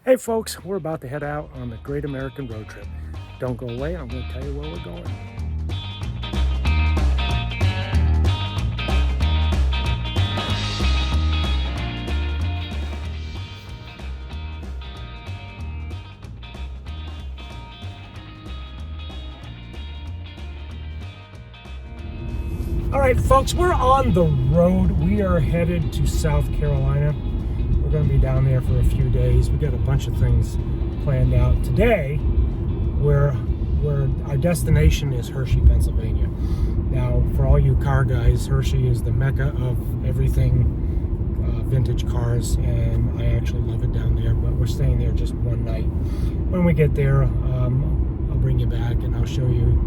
Hey folks, we're about to head out on the Great American Road Trip. Don't go away, I'm going to tell you where we're going. All right folks, we're on the road. We are headed to South Carolina. We're going to be down there for a few days. We got a bunch of things planned out today. Where our destination is Hershey, Pennsylvania. Now, for all you car guys, Hershey is the mecca of everything vintage cars, and I actually love it down there. But we're staying there just one night. When we get there, I'll bring you back and I'll show you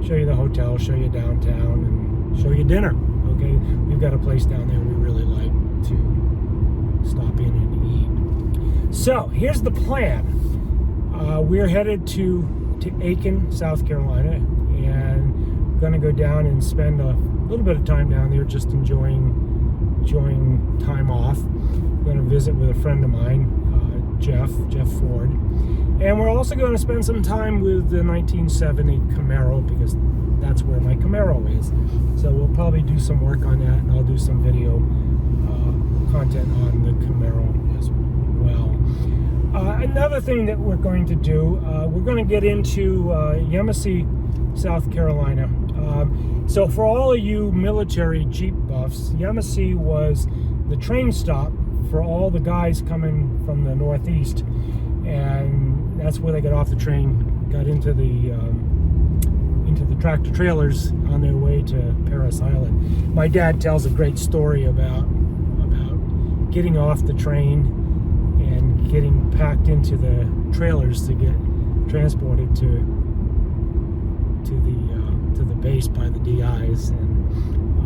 the hotel, show you downtown, and show you dinner. Okay, we've got a place down there we really like to stop in and eat. So here's the plan. We're headed to Aiken, South Carolina, and going to go down and spend a little bit of time down there just enjoying time off. I'm going to visit with a friend of mine, Jeff Ford, and we're also going to spend some time with the 1970 Camaro, because that's where my Camaro is. So we'll probably do some work on that, and I'll do some video content on the Camaro as well. Another thing that we're going to do, we're going to get into Yemassee, South Carolina. So for all of you military Jeep buffs, Yemassee was the train stop for all the guys coming from the Northeast, and that's where they got off the train, got into the tractor trailers on their way to Paris Island. My dad tells a great story about getting off the train and getting packed into the trailers to get transported to the base by the DIs, and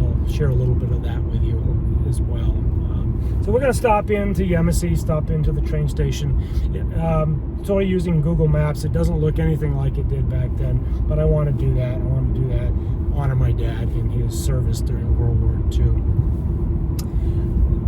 I'll share a little bit of that with you as well. So we're going to stop into Yemassee, stop into the train station. Sort of using Google Maps. It doesn't look anything like it did back then, but I want to do that. I want to do that, honor my dad in his service during World War II.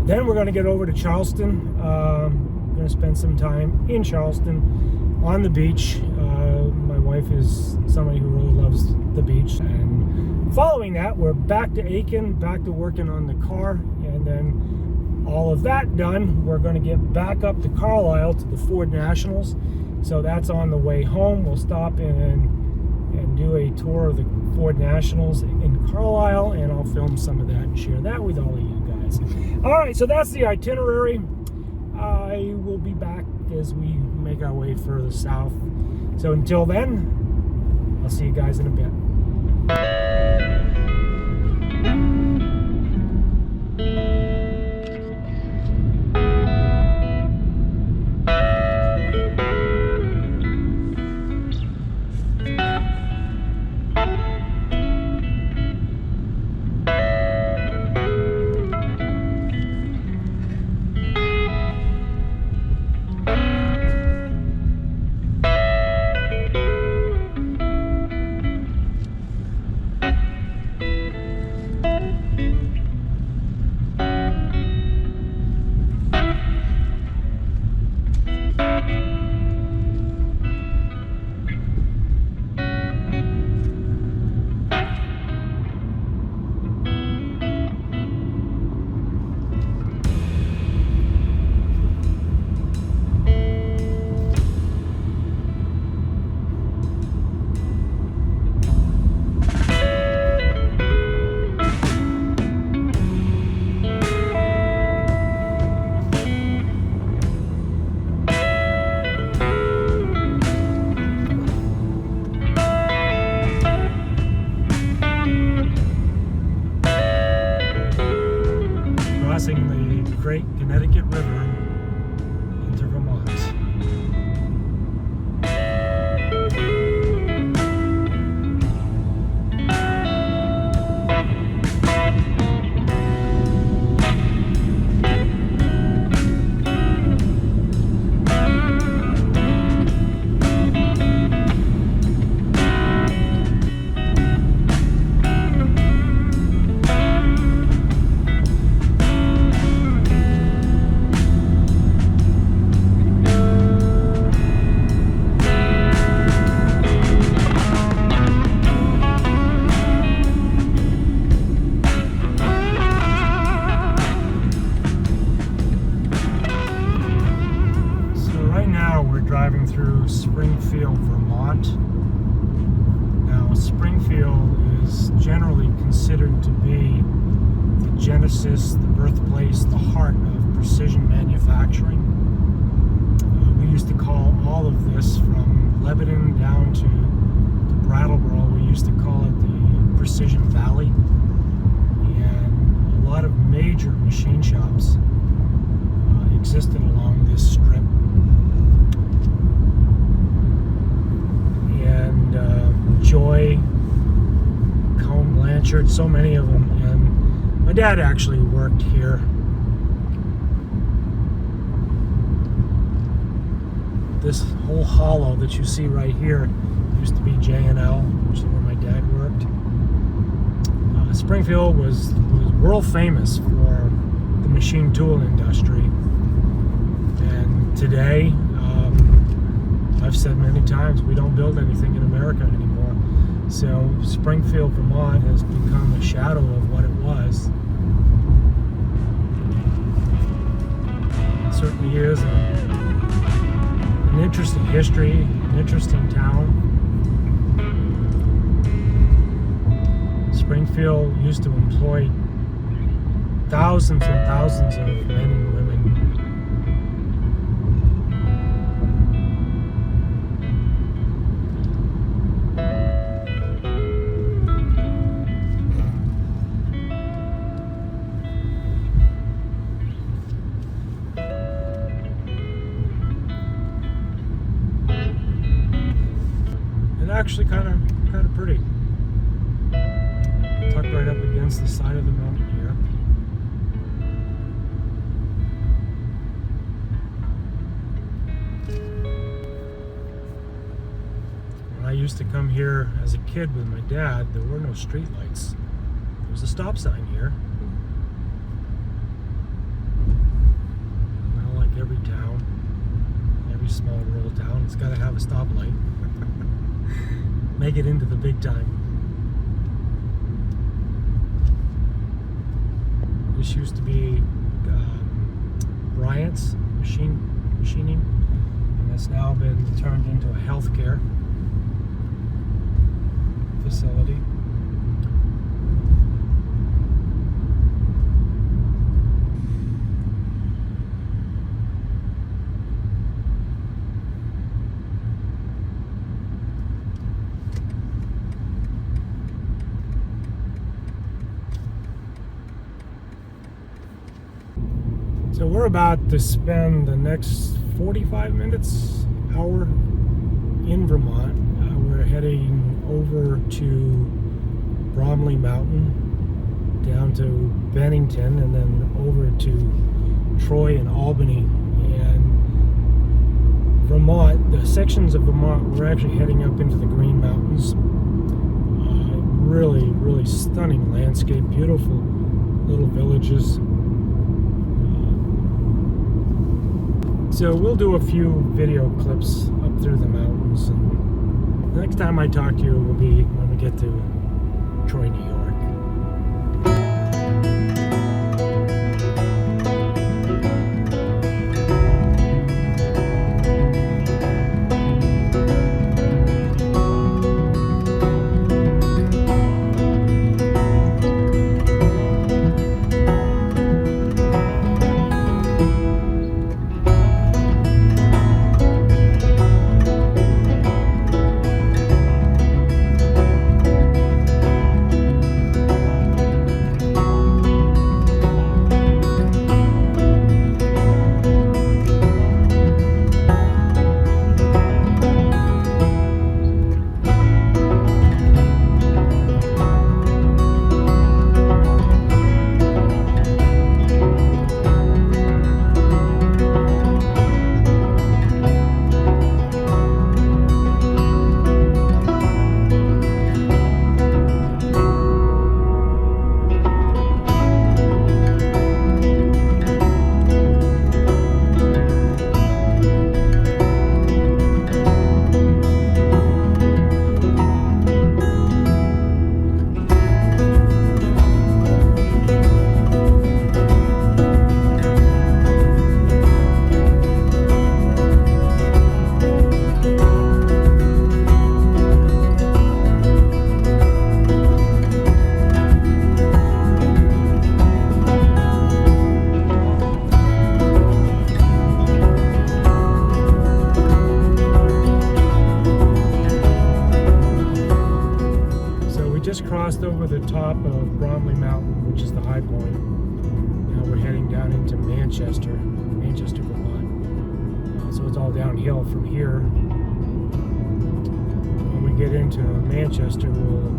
Then we're going to get over to Charleston. We're going to spend some time in Charleston on the beach. My wife is somebody who really loves the beach. And following that, we're back to Aiken, back to working on the car. And then all of that done, we're going to get back up to Carlisle to the Ford Nationals. So that's on the way home. We'll stop in and do a tour of the Ford Nationals in Carlisle, and I'll film some of that and share that with all of you guys. All right, so that's the itinerary. I will be back as we make our way further south. So until then, I'll see you guys in a bit. Right now we're driving through Springfield, Vermont. Now Springfield is generally considered to be the genesis, the birthplace, the heart of precision manufacturing. We used to call all of this from Lebanon down to Brattleboro, we used to call it the Precision Valley. And a lot of major machine shops existed along this strip. And Joy, Cone Blanchard, so many of them. And my dad actually worked here. This whole hollow that you see right here used to be J&L, which is where my dad worked. Springfield was world famous for the machine tool industry. And today, I've said many times, we don't build anything in America anymore. So Springfield, Vermont has become a shadow of what it was. It certainly is an interesting history, an interesting town. Springfield used to employ thousands and thousands of men and women. And actually kind of pretty. Tucked right up against the side of the mountain here. When I used to come here as a kid with my dad, there were no street lights. There was a stop sign here. Now, like every town, every small rural town, it's got to have a stoplight. Make it into the big time. This used to be Bryant's machining, and it's now been turned into a healthcare facility. So we're about to spend the next 45 minutes, hour in Vermont. We're heading over to Bromley Mountain, down to Bennington, and then over to Troy and Albany. And Vermont, the sections of Vermont, we're actually heading up into the Green Mountains. Really, really stunning landscape, beautiful little villages. So we'll do a few video clips up through the mountains, and the next time I talk to you will be when we get to Troy, New York. crossed over the top of Bromley Mountain, which is the high point. Now we're heading down into Manchester, Vermont. So it's all downhill from here. When we get into Manchester, we'll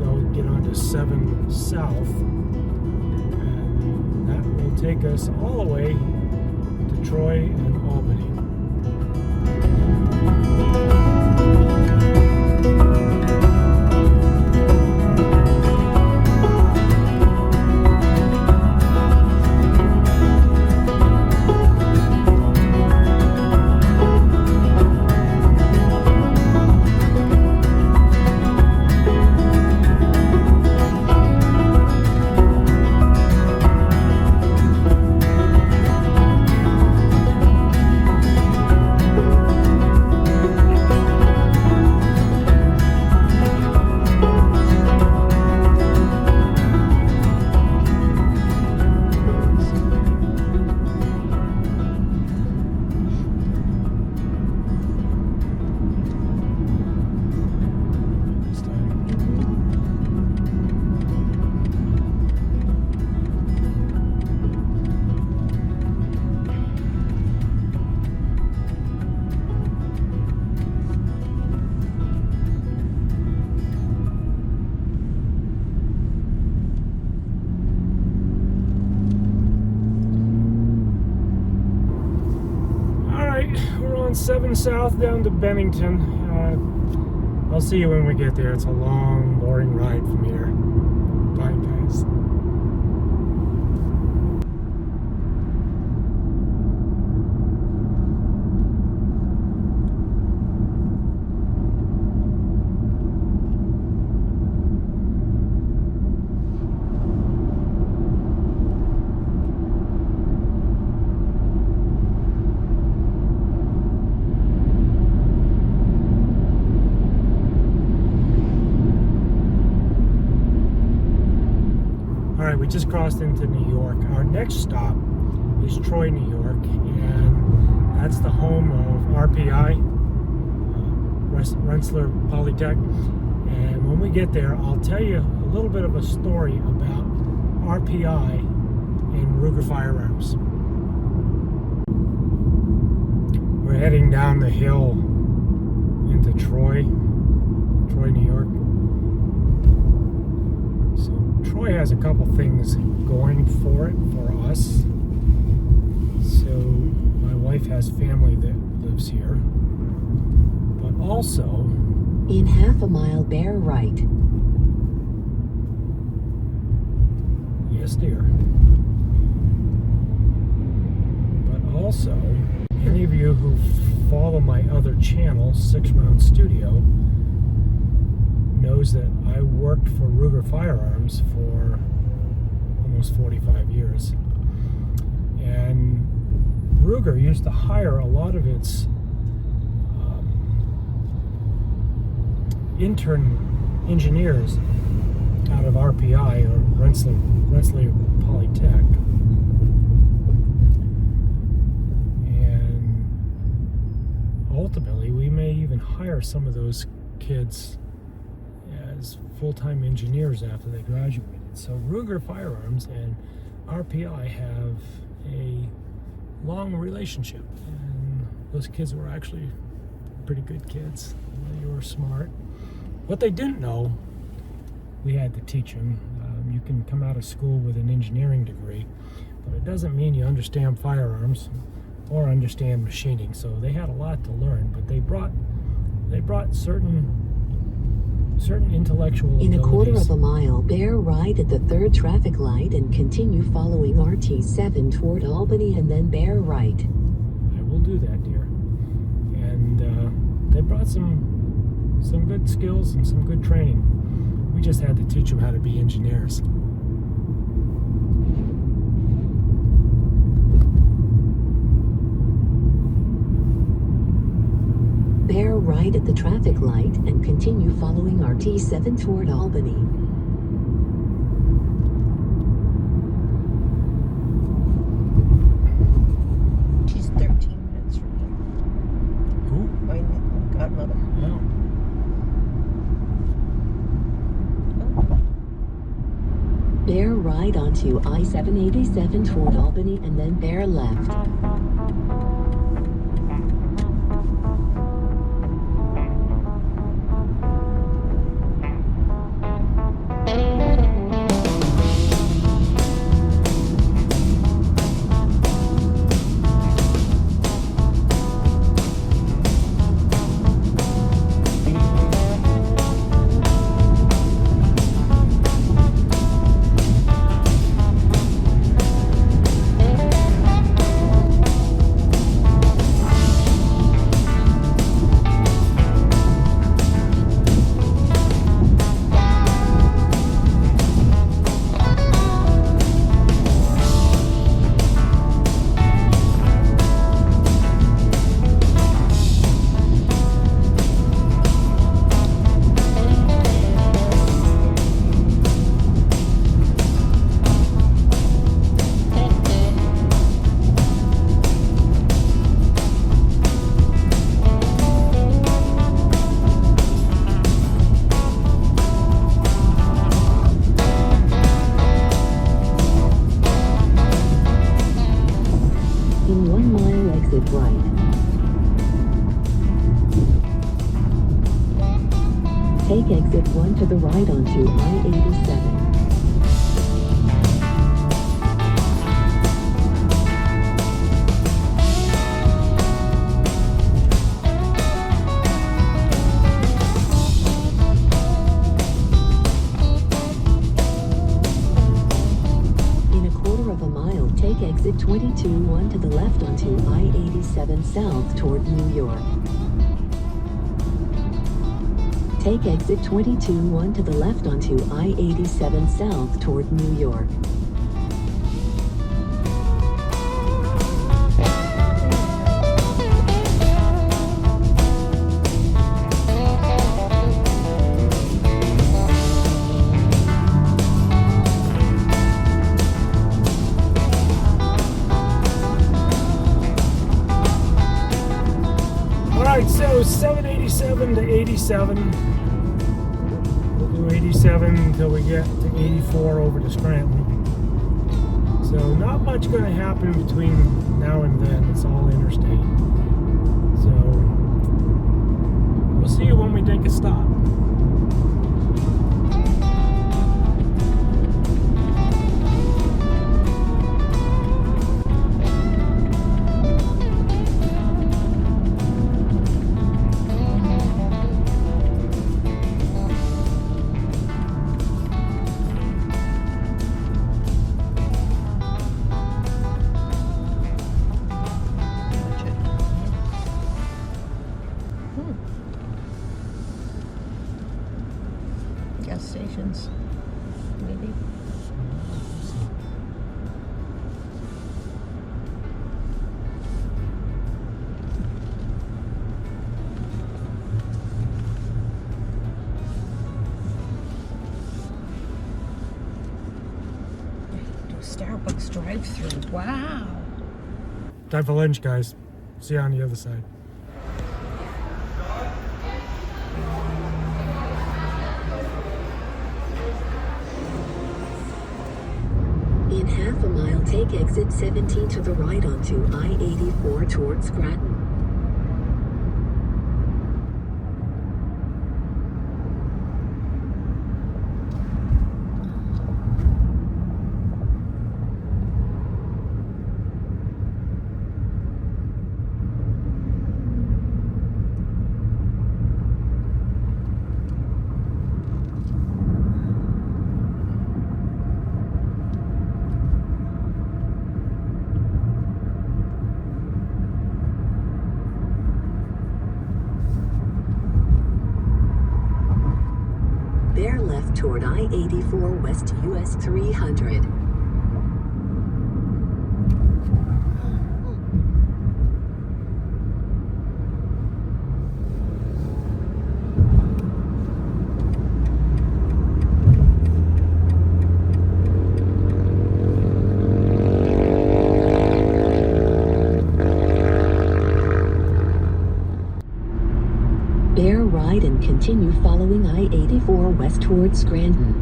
go get onto 7 South, and that will take us all the way to Troy and Albany. We're on 7 South down to Bennington. I'll see you when we get there. It's a long, boring ride from here. Bye, guys. All right, we just crossed into New York. Our next stop is Troy, New York, and that's the home of RPI, Rensselaer Polytech. And when we get there, I'll tell you a little bit of a story about RPI and Ruger firearms. We're heading down the hill into Troy, New York. Troy has a couple things going for it, for us. So my wife has family that lives here, but also in half a mile, bear right. Yes, dear. But also, any of you who follow my other channel, 6 Round Studio, knows that I worked for Ruger Firearms for almost 45 years. And Ruger used to hire a lot of its intern engineers out of RPI, or Rensselaer Polytech. And ultimately, we may even hire some of those kids as full-time engineers after they graduated. So Ruger Firearms and RPI have a long relationship, and those kids were actually pretty good kids. They were smart. What they didn't know, we had to teach them. You can come out of school with an engineering degree, but it doesn't mean you understand firearms or understand machining. So they had a lot to learn, but they brought certain intellectual abilities. In a quarter of a mile, bear right at the 3rd traffic light and continue following RT7 toward Albany, and then bear right. I will do that, dear. And they brought some good skills and some good training. We just had to teach them how to be engineers. Bear right at the traffic light and continue following RT7 toward Albany. She's 13 minutes from here. Who? My godmother. Oh. Oh. right onto I-787 toward Albany and then bear left. In 1 mile, exit right. Take exit 1 to the right onto I-87. Take exit 22-1 to the left onto I-87 south toward New York. Take exit 22-1 to the left onto I-87 south toward New York. Alright, so 787 to 87. We'll do 87 until we get to 84 over to Scranton. So not much going to happen between now and then. It's all interstate. So we'll see you when we take a stop. Gas stations, maybe. Do Starbucks drive-through. Wow. Time for lunch, guys. See you on the other side. In half a mile, take exit 17 to the right onto I-84 towards Scranton. Bear left toward I-84 West US 300. Bear right and continue following I-84 west toward Scranton.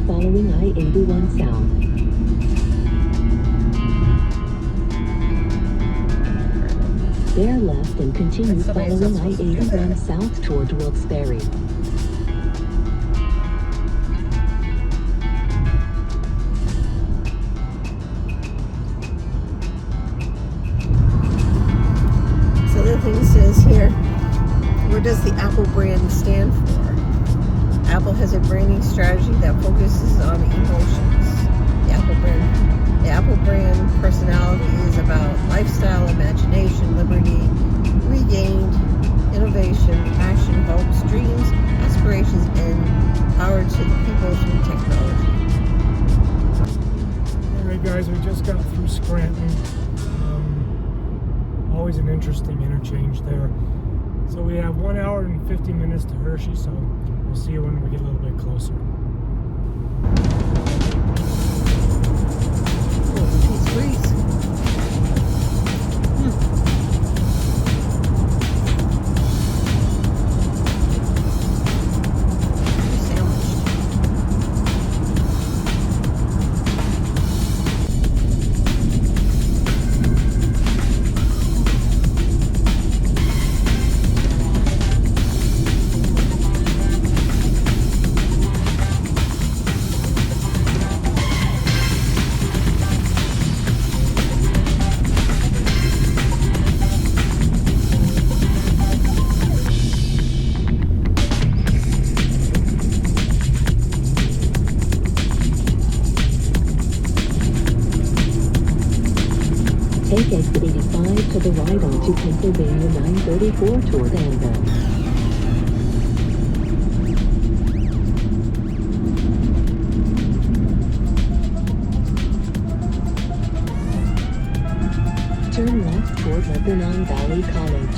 following I-81 south. Bear left and continue following I-81 south toward Wilkes-Barre. So the thing says here, what does the Apple brand stand for? Apple has a branding strategy that focuses on emotions. The Apple brand personality is about lifestyle, imagination, liberty, regained, innovation, passion, hopes, dreams, aspirations, and power to the people through technology. All right, guys, we just got through Scranton. Always an interesting interchange there. So we have 1 hour and 50 minutes to Hershey, so we'll see you when we get a little bit closer. Oh, geez, please. Take exit 85 to the right onto Pennsylvania 934 toward Anvil. Turn left toward Lebanon Valley College.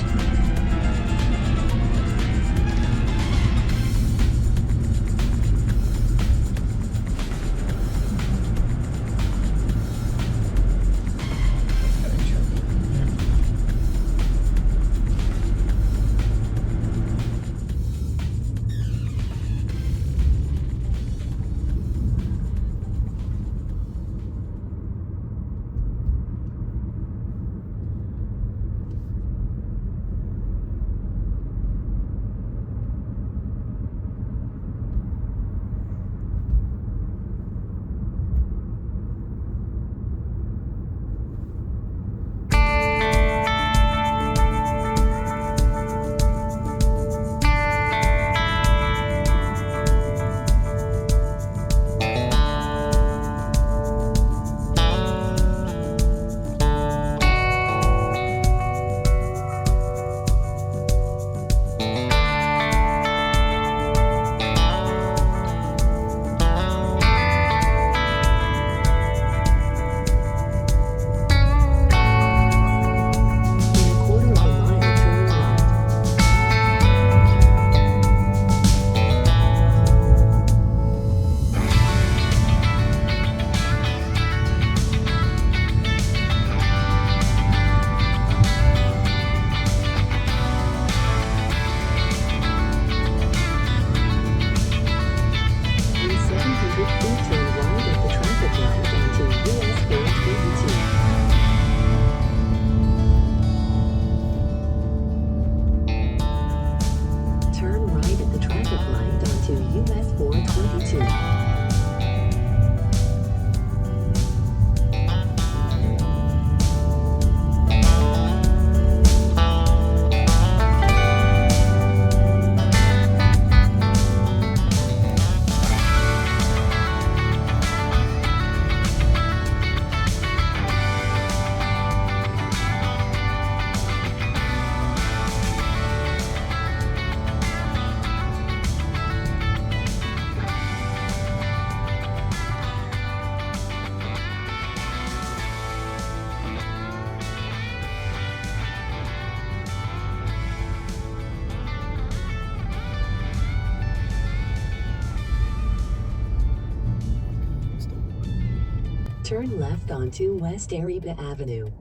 Turn left onto West Ariba Avenue.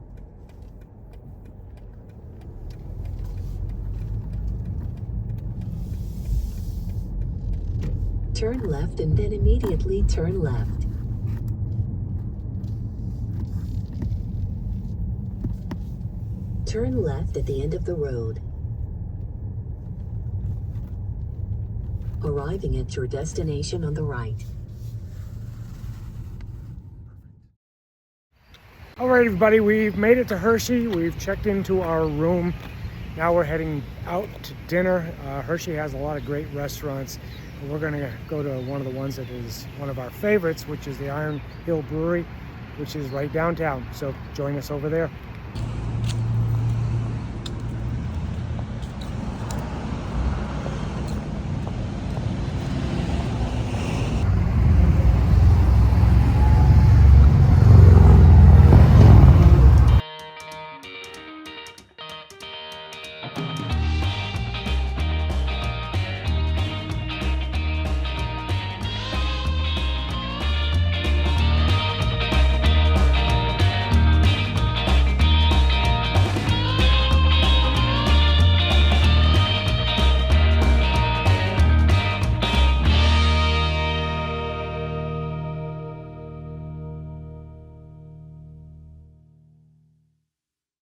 turn left and then immediately turn left. Turn left at the end of the road. Arriving at your destination on the right. All right, everybody, we've made it to Hershey. We've checked into our room. Now we're heading out to dinner. Hershey has a lot of great restaurants. And we're gonna go to one of the ones that is one of our favorites, which is the Iron Hill Brewery, which is right downtown. So join us over there.